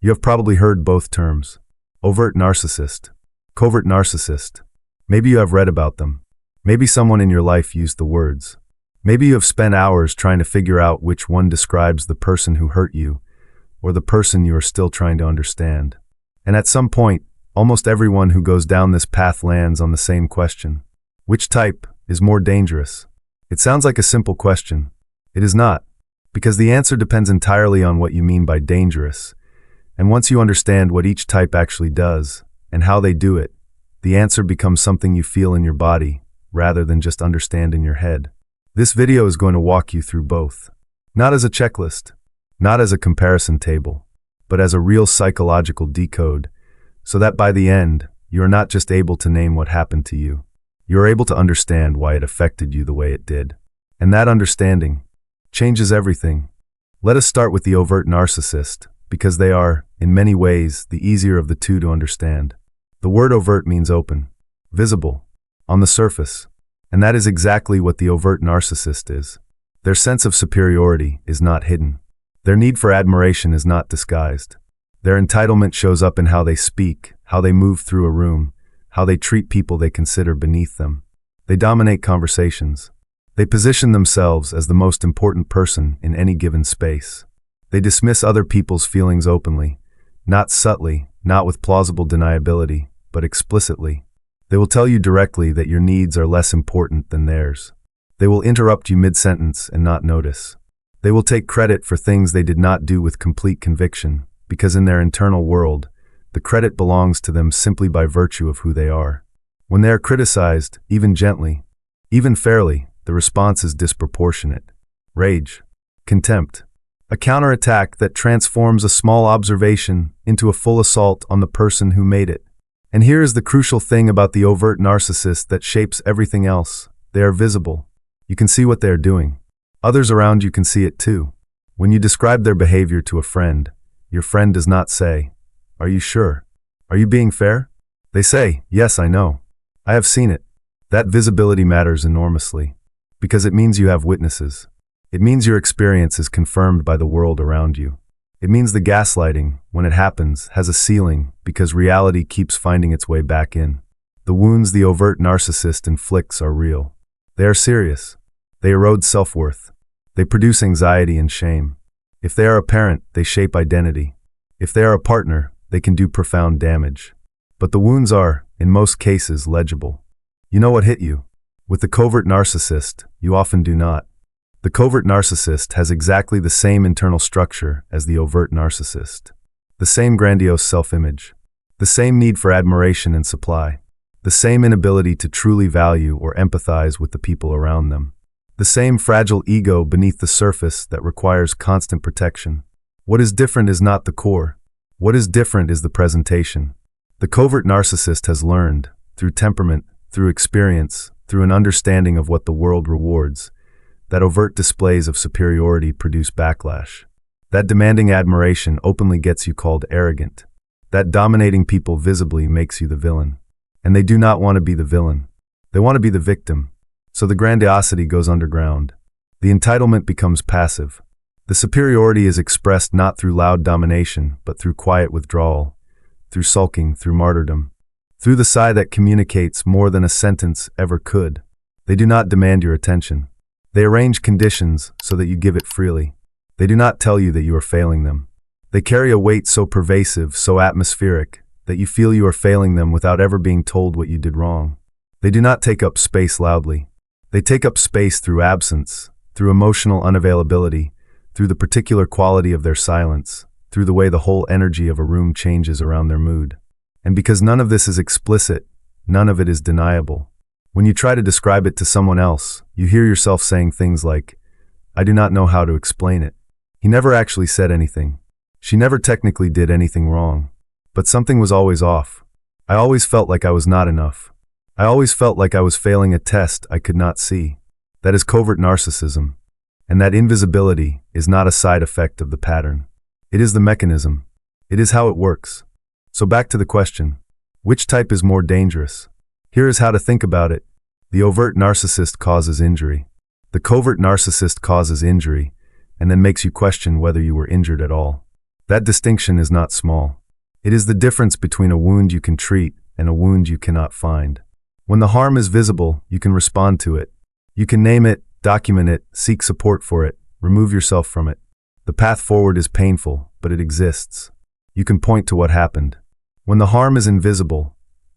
You have probably heard both terms. Overt narcissist, covert narcissist. Maybe you have read about them. Maybe someone in your life used the words. Maybe you have spent hours trying to figure out which one describes the person who hurt you, or the person you are still trying to understand. And at some point, almost everyone who goes down this path lands on the same question. Which type is more dangerous? It sounds like a simple question. It is not, because the answer depends entirely on what you mean by dangerous. And once you understand what each type actually does, and how they do it, the answer becomes something you feel in your body, rather than just understand in your head. This video is going to walk you through both. Not as a checklist, not as a comparison table, but as a real psychological decode, so that by the end, you are not just able to name what happened to you. You are able to understand why it affected you the way it did. And that understanding changes everything. Let us start with the overt narcissist, because they are, in many ways, the easier of the two to understand. The word overt means open, visible, on the surface, and that is exactly what the overt narcissist is. Their sense of superiority is not hidden. Their need for admiration is not disguised. Their entitlement shows up in how they speak, how they move through a room, how they treat people they consider beneath them. They dominate conversations. They position themselves as the most important person in any given space. They dismiss other people's feelings openly, not subtly, not with plausible deniability, but explicitly. They will tell you directly that your needs are less important than theirs. They will interrupt you mid-sentence and not notice. They will take credit for things they did not do with complete conviction, because in their internal world, the credit belongs to them simply by virtue of who they are. When they are criticized, even gently, even fairly, the response is disproportionate. Rage, contempt, a counterattack that transforms a small observation into a full assault on the person who made it. And here is the crucial thing about the overt narcissist that shapes everything else. They are visible. You can see what they are doing. Others around you can see it too. When you describe their behavior to a friend, your friend does not say, "Are you sure? Are you being fair?" They say, "Yes, I know. I have seen it." That visibility matters enormously, because it means you have witnesses. It means your experience is confirmed by the world around you. It means the gaslighting, when it happens, has a ceiling because reality keeps finding its way back in. The wounds the overt narcissist inflicts are real. They are serious. They erode self-worth. They produce anxiety and shame. If they are a parent, they shape identity. If they are a partner, they can do profound damage. But the wounds are, in most cases, legible. You know what hit you. With the covert narcissist, you often do not. The covert narcissist has exactly the same internal structure as the overt narcissist. The same grandiose self-image. The same need for admiration and supply. The same inability to truly value or empathize with the people around them. The same fragile ego beneath the surface that requires constant protection. What is different is not the core. What is different is the presentation. The covert narcissist has learned, through temperament, through experience, through an understanding of what the world rewards, that overt displays of superiority produce backlash. That demanding admiration openly gets you called arrogant. That dominating people visibly makes you the villain. And they do not want to be the villain. They want to be the victim. So the grandiosity goes underground. The entitlement becomes passive. The superiority is expressed not through loud domination, but through quiet withdrawal, through sulking, through martyrdom, through the sigh that communicates more than a sentence ever could. They do not demand your attention. They arrange conditions so that you give it freely. They do not tell you that you are failing them. They carry a weight so pervasive, so atmospheric, that you feel you are failing them without ever being told what you did wrong. They do not take up space loudly. They take up space through absence, through emotional unavailability, through the particular quality of their silence, through the way the whole energy of a room changes around their mood. And because none of this is explicit, none of it is deniable. When you try to describe it to someone else, you hear yourself saying things like, "I do not know how to explain it. He never actually said anything. She never technically did anything wrong. But something was always off. I always felt like I was not enough. I always felt like I was failing a test I could not see." That is covert narcissism. And that invisibility is not a side effect of the pattern. It is the mechanism. It is how it works. So back to the question, which type is more dangerous? Here is how to think about it. The overt narcissist causes injury. The covert narcissist causes injury, and then makes you question whether you were injured at all. That distinction is not small. It is the difference between a wound you can treat and a wound you cannot find. When the harm is visible, you can respond to it. You can name it, document it, seek support for it, remove yourself from it. The path forward is painful, but it exists. You can point to what happened. When the harm is invisible,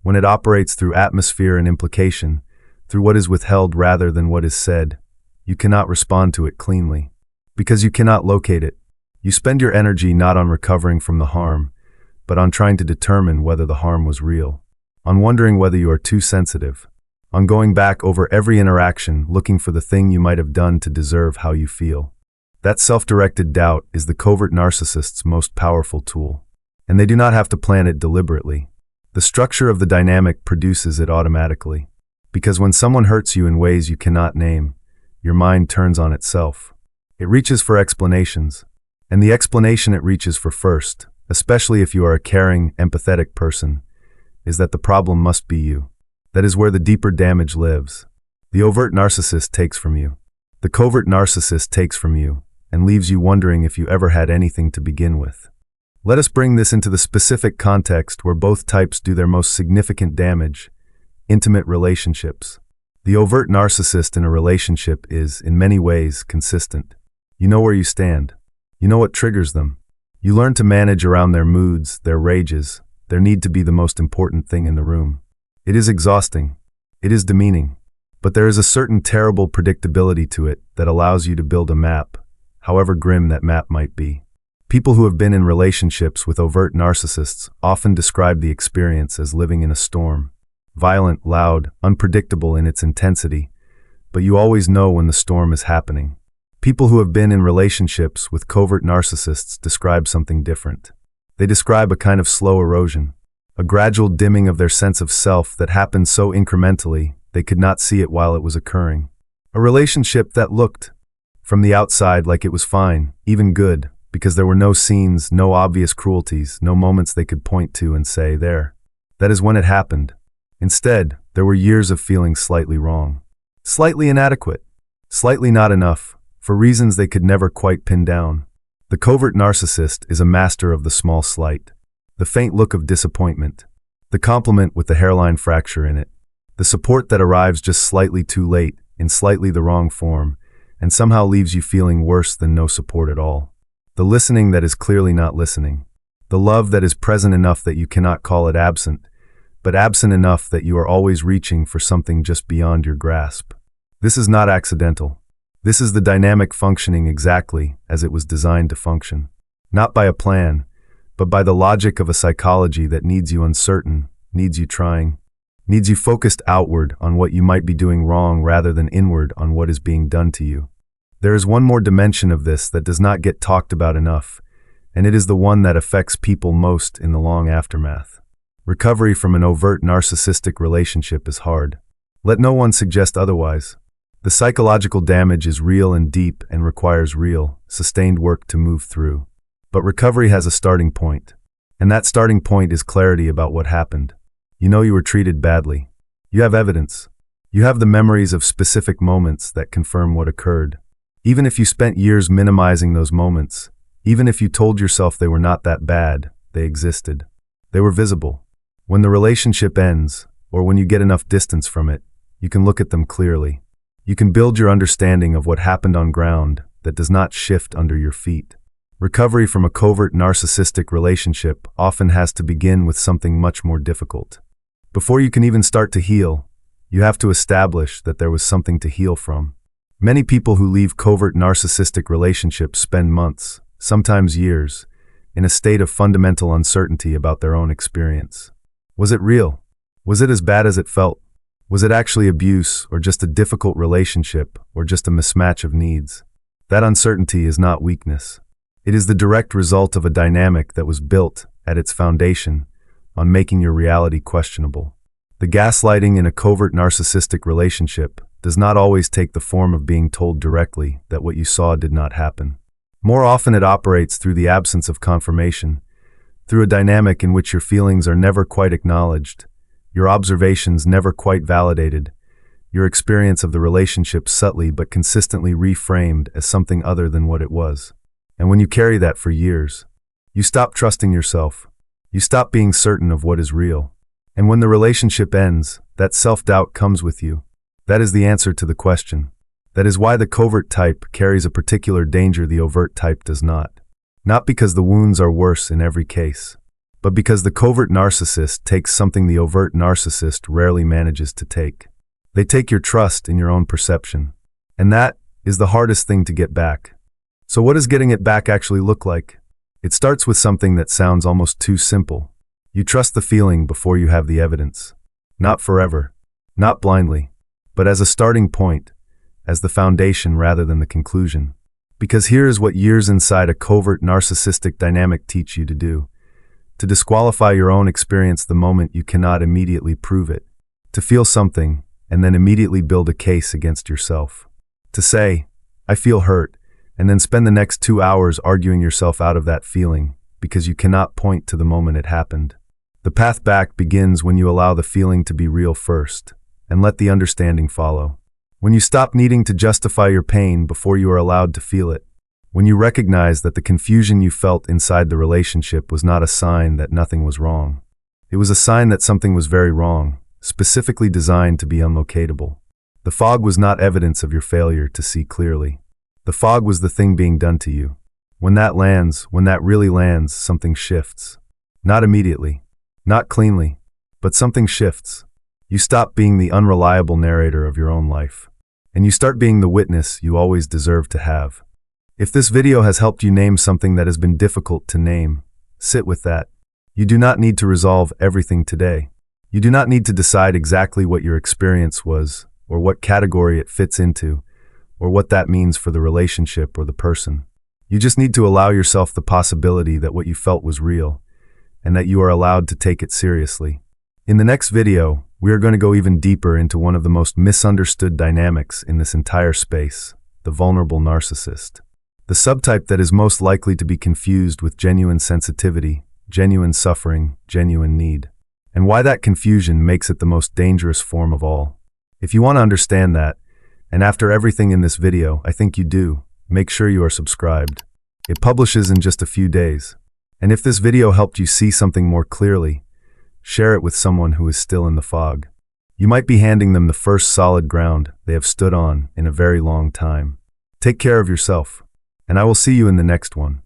when it operates through atmosphere and implication, through what is withheld rather than what is said, you cannot respond to it cleanly. Because you cannot locate it. You spend your energy not on recovering from the harm, but on trying to determine whether the harm was real, on wondering whether you are too sensitive, on going back over every interaction looking for the thing you might have done to deserve how you feel. That self-directed doubt is the covert narcissist's most powerful tool, and they do not have to plan it deliberately. The structure of the dynamic produces it automatically, because when someone hurts you in ways you cannot name, your mind turns on itself. It reaches for explanations, and the explanation it reaches for first, especially if you are a caring, empathetic person, is that the problem must be you. That is where the deeper damage lives. The overt narcissist takes from you. The covert narcissist takes from you, and leaves you wondering if you ever had anything to begin with. Let us bring this into the specific context where both types do their most significant damage: intimate relationships. The overt narcissist in a relationship is, in many ways, consistent. You know where you stand. You know what triggers them. You learn to manage around their moods, their rages, their need to be the most important thing in the room. It is exhausting. It is demeaning. But there is a certain terrible predictability to it that allows you to build a map, however grim that map might be. People who have been in relationships with overt narcissists often describe the experience as living in a storm. Violent, loud, unpredictable in its intensity, but you always know when the storm is happening. People who have been in relationships with covert narcissists describe something different. They describe a kind of slow erosion, a gradual dimming of their sense of self that happens so incrementally they could not see it while it was occurring. A relationship that looked, from the outside, like it was fine, even good, because there were no scenes, no obvious cruelties, no moments they could point to and say, there. That is when it happened. Instead, there were years of feeling slightly wrong, slightly inadequate, slightly not enough, for reasons they could never quite pin down. The covert narcissist is a master of the small slight, the faint look of disappointment, the compliment with the hairline fracture in it, the support that arrives just slightly too late, in slightly the wrong form, and somehow leaves you feeling worse than no support at all. The listening that is clearly not listening, the love that is present enough that you cannot call it absent, but absent enough that you are always reaching for something just beyond your grasp. This is not accidental. This is the dynamic functioning exactly as it was designed to function. Not by a plan, but by the logic of a psychology that needs you uncertain, needs you trying, needs you focused outward on what you might be doing wrong rather than inward on what is being done to you. There is one more dimension of this that does not get talked about enough, and it is the one that affects people most in the long aftermath. Recovery from an overt narcissistic relationship is hard. Let no one suggest otherwise. The psychological damage is real and deep and requires real, sustained work to move through. But recovery has a starting point, and that starting point is clarity about what happened. You know you were treated badly. You have evidence. You have the memories of specific moments that confirm what occurred. Even if you spent years minimizing those moments, even if you told yourself they were not that bad, they existed. They were visible. When the relationship ends, or when you get enough distance from it, you can look at them clearly. You can build your understanding of what happened on ground that does not shift under your feet. Recovery from a covert narcissistic relationship often has to begin with something much more difficult. Before you can even start to heal, you have to establish that there was something to heal from. Many people who leave covert narcissistic relationships spend months, sometimes years, in a state of fundamental uncertainty about their own experience. Was it real? Was it as bad as it felt? Was it actually abuse, or just a difficult relationship, or just a mismatch of needs? That uncertainty is not weakness. It is the direct result of a dynamic that was built, at its foundation, on making your reality questionable. The gaslighting in a covert narcissistic relationship does not always take the form of being told directly that what you saw did not happen. More often it operates through the absence of confirmation, through a dynamic in which your feelings are never quite acknowledged, your observations never quite validated, your experience of the relationship subtly but consistently reframed as something other than what it was. And when you carry that for years, You stop trusting yourself. You stop being certain of what is real. And when the relationship ends, that self-doubt comes with you. That is the answer to the question. That is why the covert type carries a particular danger the overt type does not. Not because the wounds are worse in every case, but because the covert narcissist takes something the overt narcissist rarely manages to take. They take your trust in your own perception. And that is the hardest thing to get back. So what does getting it back actually look like? It starts with something that sounds almost too simple. You trust the feeling before you have the evidence. Not forever, not blindly, but as a starting point, as the foundation rather than the conclusion. Because here is what years inside a covert narcissistic dynamic teach you to do. To disqualify your own experience the moment you cannot immediately prove it. To feel something and then immediately build a case against yourself. To say, I feel hurt, and then spend the next 2 hours arguing yourself out of that feeling because you cannot point to the moment it happened. The path back begins when you allow the feeling to be real first, and let the understanding follow. When you stop needing to justify your pain before you are allowed to feel it. When you recognize that the confusion you felt inside the relationship was not a sign that nothing was wrong. It was a sign that something was very wrong, specifically designed to be unlocatable. The fog was not evidence of your failure to see clearly. The fog was the thing being done to you. When that lands, when that really lands, something shifts. Not immediately, not cleanly, but something shifts. You stop being the unreliable narrator of your own life. And you start being the witness you always deserve to have. If this video has helped you name something that has been difficult to name, sit with that. You do not need to resolve everything today. You do not need to decide exactly what your experience was, or what category it fits into, or what that means for the relationship or the person. You just need to allow yourself the possibility that what you felt was real, and that you are allowed to take it seriously. In the next video, we are going to go even deeper into one of the most misunderstood dynamics in this entire space, the vulnerable narcissist. The subtype that is most likely to be confused with genuine sensitivity, genuine suffering, genuine need. And why that confusion makes it the most dangerous form of all. If you want to understand that, and after everything in this video, I think you do, make sure you are subscribed. It publishes in just a few days. And if this video helped you see something more clearly, share it with someone who is still in the fog. You might be handing them the first solid ground they have stood on in a very long time. Take care of yourself, and I will see you in the next one.